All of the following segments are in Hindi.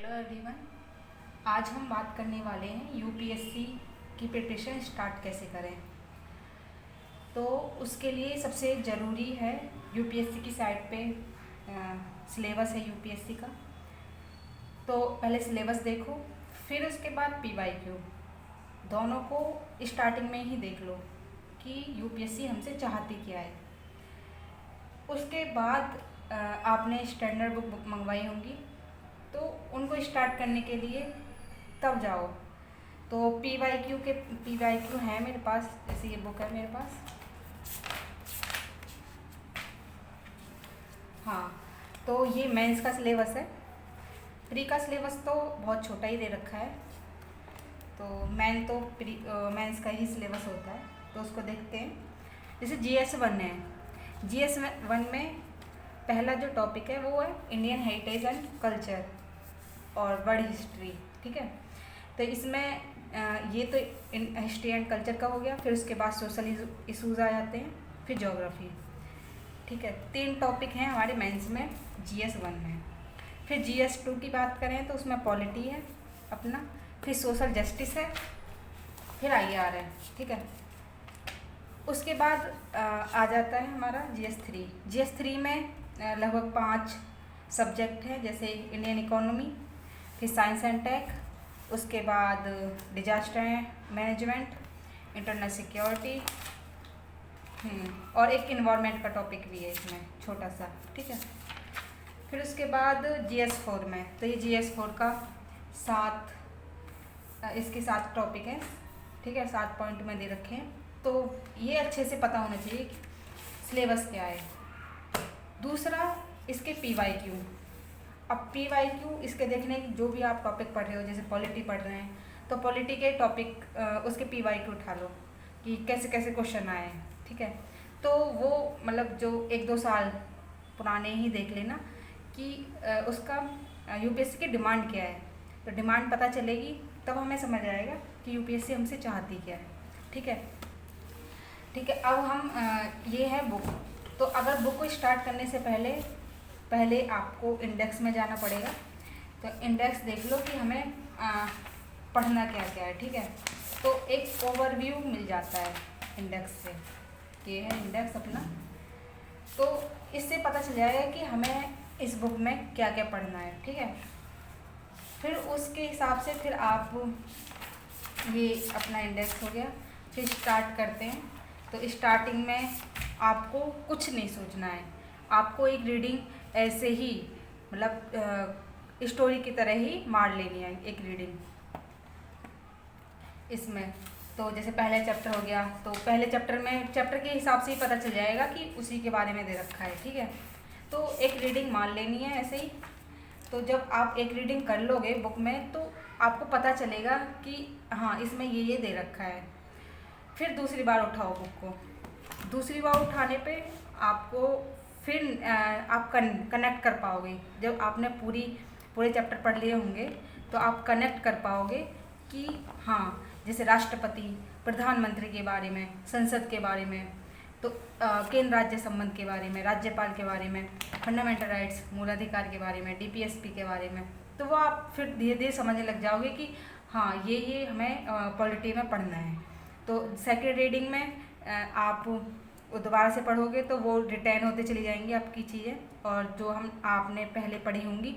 Hello everyone. आज हम बात करने वाले हैं यूपीएससी की प्रिपरेशन स्टार्ट कैसे करें। तो उसके लिए सबसे ज़रूरी है यूपीएससी की साइट पे सिलेबस है यूपीएससी का। तो पहले सिलेबस देखो, फिर उसके बाद पीवाईक्यू, दोनों को स्टार्टिंग में ही देख लो कि यूपीएससी हमसे चाहती क्या है। उसके बाद आपने स्टैंडर्ड बुक मंगवाई होंगी, तो उनको स्टार्ट करने के लिए तब जाओ। तो पीवाईक्यू है मेरे पास, जैसे ये बुक है मेरे पास। हाँ, तो ये मेंस का सिलेबस है। प्री का सिलेबस तो बहुत छोटा ही दे रखा है, तो मेंस का ही सिलेबस होता है। तो उसको देखते हैं। जैसे GS1 है, GS1 में पहला जो टॉपिक है वो है इंडियन हेरिटेज एंड कल्चर और वर्ल्ड हिस्ट्री। ठीक है, तो इसमें ये तो हिस्ट्री एंड कल्चर का हो गया। फिर उसके बाद सोशल इशूज़ आ जाते हैं, फिर ज्योग्राफी। ठीक है, 3 टॉपिक हैं हमारे मेंस में GS1 में। फिर GS2 की बात करें तो उसमें पॉलिटी है अपना, फिर सोशल जस्टिस है, फिर IR है। ठीक है, उसके बाद आ जाता है हमारा GS3 में लगभग 5 सब्जेक्ट हैं, जैसे इंडियन इकोनॉमी, फिर साइंस एंड टेक, उसके बाद डिजास्टर मैनेजमेंट, इंटरनल सिक्योरिटी, और एक इन्वायरमेंट का टॉपिक भी है इसमें छोटा सा। ठीक है, फिर उसके बाद GS4 में, तो ये GS4 का 7 टॉपिक हैं। ठीक है, 7 पॉइंट में दे रखे हैं। तो ये अच्छे से पता होना चाहिए कि सिलेबस क्या है। दूसरा, इसके पीवाईक्यू। अब पीवाईक्यू इसके देखने, जो भी आप टॉपिक पढ़ रहे हो, जैसे पॉलिटी पढ़ रहे हैं तो पॉलिटी के टॉपिक उसके पीवाईक्यू उठा लो कि कैसे कैसे क्वेश्चन आए हैं। ठीक है, तो वो मतलब जो 1-2 साल पुराने ही देख लेना कि उसका यूपीएससी की डिमांड क्या है। तो डिमांड पता चलेगी तब हमें समझ आएगा कि यूपीएससी हमसे चाहती क्या है। ठीक है, अब हम ये है बुक। तो अगर बुक को स्टार्ट करने से पहले आपको इंडेक्स में जाना पड़ेगा। तो इंडेक्स देख लो कि हमें पढ़ना क्या क्या है। ठीक है, तो एक ओवरव्यू मिल जाता है इंडेक्स से, ये है इंडेक्स अपना। तो इससे पता चल जाएगा कि हमें इस बुक में क्या क्या पढ़ना है। ठीक है, फिर उसके हिसाब से फिर आप, ये अपना इंडेक्स हो गया, फिर स्टार्ट करते हैं। तो स्टार्टिंग में आपको कुछ नहीं सोचना है, आपको एक रीडिंग ऐसे ही मतलब स्टोरी की तरह ही मार लेनी है एक रीडिंग इसमें। तो जैसे पहला चैप्टर हो गया, तो पहले चैप्टर के हिसाब से ही पता चल जाएगा कि उसी के बारे में दे रखा है। ठीक है, तो एक रीडिंग मान लेनी है ऐसे ही। तो जब आप एक रीडिंग कर लोगे बुक में, तो आपको पता चलेगा कि हाँ, इसमें ये दे रखा है। फिर दूसरी बार उठाओ बुक को। दूसरी बार उठाने पे आपको फिर आप कनेक्ट कर पाओगे। जब आपने पूरे चैप्टर पढ़ लिए होंगे तो आप कनेक्ट कर पाओगे कि हाँ, जैसे राष्ट्रपति, प्रधानमंत्री के बारे में, संसद के बारे में, तो केंद्र राज्य संबंध के बारे में, राज्यपाल के बारे में, फंडामेंटल राइट्स, मूलाधिकार के बारे में, डीपीएसपी के बारे में। तो वो आप फिर धीरे धीरे समझने लग जाओगे कि हाँ, ये हमें पॉलिटी में पढ़ना है। तो सेकेंड रीडिंग में आप दोबारा से पढ़ोगे तो वो रिटेन होते चली जाएंगी आपकी चीज़ें, और जो आपने पहले पढ़ी होंगी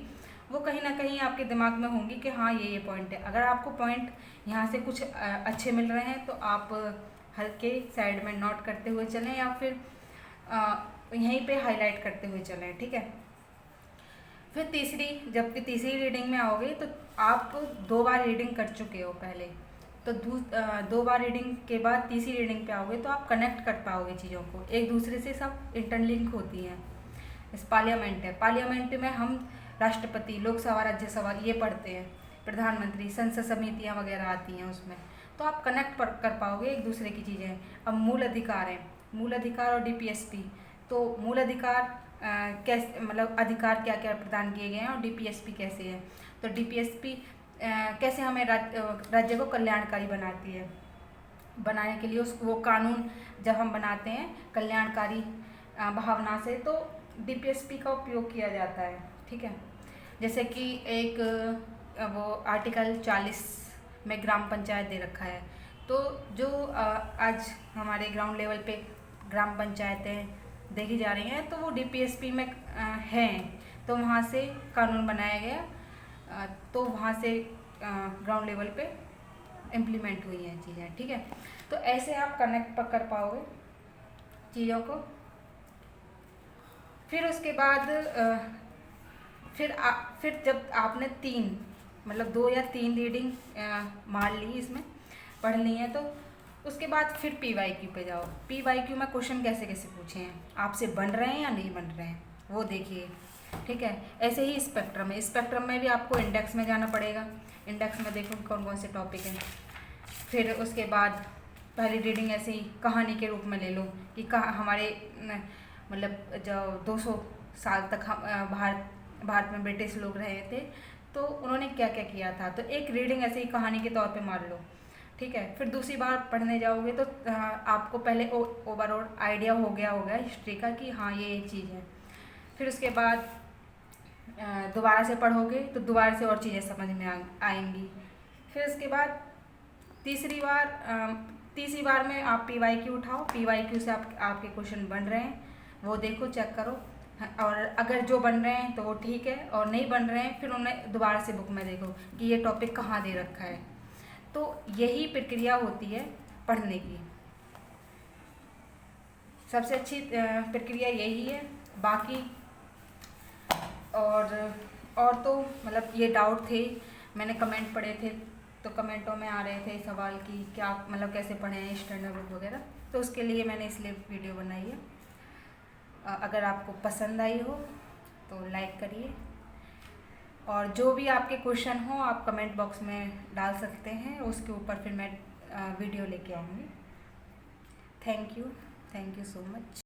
वो कहीं ना कहीं आपके दिमाग में होंगी कि हाँ, ये पॉइंट है। अगर आपको पॉइंट यहाँ से कुछ अच्छे मिल रहे हैं तो आप हल्के साइड में नोट करते हुए चलें, या फिर यहीं पे हाईलाइट करते हुए चलें। ठीक है, फिर जबकि तीसरी रीडिंग में आओगे तो आप 2 बार रीडिंग कर चुके हो पहले, तो 2 बार रीडिंग के बाद तीसरी रीडिंग पे आओगे तो आप कनेक्ट कर पाओगे चीज़ों को, एक दूसरे से सब इंटरलिंक होती हैं। इस पार्लियामेंट है, पार्लियामेंट में हम राष्ट्रपति, लोकसभा, राज्यसभा ये पढ़ते हैं, प्रधानमंत्री, संसद समितियाँ वगैरह आती हैं उसमें। तो आप कनेक्ट कर पाओगे एक दूसरे की चीज़ें। अब मूल अधिकार है, मूल अधिकार और डीपीएसपी। तो मूल अधिकार कैसे, मतलब अधिकार क्या क्या प्रदान किए गए हैं, और डीपीएसपी कैसे है। तो डीपीएसपी कैसे हमें राज्य को कल्याणकारी बनाती है। बनाने के लिए वो कानून जब हम बनाते हैं कल्याणकारी भावना से, तो डीपीएसपी का उपयोग किया जाता है। ठीक है, जैसे कि एक वो आर्टिकल 40 में ग्राम पंचायत दे रखा है। तो जो आज हमारे ग्राउंड लेवल पे ग्राम पंचायतें देखी जा रही हैं तो वो DPSP में हैं, तो वहाँ से कानून बनाया गया, तो वहाँ से ग्राउंड लेवल पे इम्प्लीमेंट हुई हैं चीज़ें, ठीक है। तो ऐसे आप कनेक्ट कर पाओगे चीज़ों को। फिर उसके बाद फिर जब आपने 2 या 3 रीडिंग मार ली, इसमें पढ़ ली है, तो उसके बाद फिर PYQ पे जाओ। PYQ में क्वेश्चन कैसे कैसे पूछे हैं, आपसे बन रहे हैं या नहीं बन रहे हैं वो देखिए, ठीक है। ऐसे ही स्पेक्ट्रम में भी आपको इंडेक्स में जाना पड़ेगा। इंडेक्स में देखो कौन कौन से टॉपिक हैं। फिर उसके बाद पहली रीडिंग ऐसे ही कहानी के रूप में ले लो कि हमारे मतलब जो 200 साल तक भारत में ब्रिटिश लोग रहे थे तो उन्होंने क्या क्या किया था, तो एक रीडिंग ऐसे ही कहानी के तौर पे मार लो, ठीक है। फिर दूसरी बार पढ़ने जाओगे तो आपको पहले ओवरऑल आइडिया हो गया होगा हिस्ट्री का कि हाँ ये चीज़ है। फिर उसके बाद दोबारा से पढ़ोगे तो दोबारा से और चीज़ें समझ में आएंगी। फिर उसके बाद तीसरी बार में आप PYQ उठाओ। PYQ से आपके क्वेश्चन बन रहे हैं वो देखो, चेक करो, और अगर जो बन रहे हैं तो वो ठीक है, और नहीं बन रहे हैं फिर उन्हें दोबारा से बुक में देखो कि ये टॉपिक कहाँ दे रखा है। तो यही प्रक्रिया होती है पढ़ने की, सबसे अच्छी प्रक्रिया यही है। बाकी और तो मतलब ये डाउट थे, मैंने कमेंट पढ़े थे तो कमेंटों में आ रहे थे सवाल कि क्या मतलब कैसे पढ़े हैं स्टैंडर्ड बुक वगैरह, तो उसके लिए मैंने इसलिए वीडियो बनाई है। अगर आपको पसंद आई हो तो लाइक करिए, और जो भी आपके क्वेश्चन हो आप कमेंट बॉक्स में डाल सकते हैं, उसके ऊपर फिर मैं वीडियो लेके आऊँगी। Thank you so much.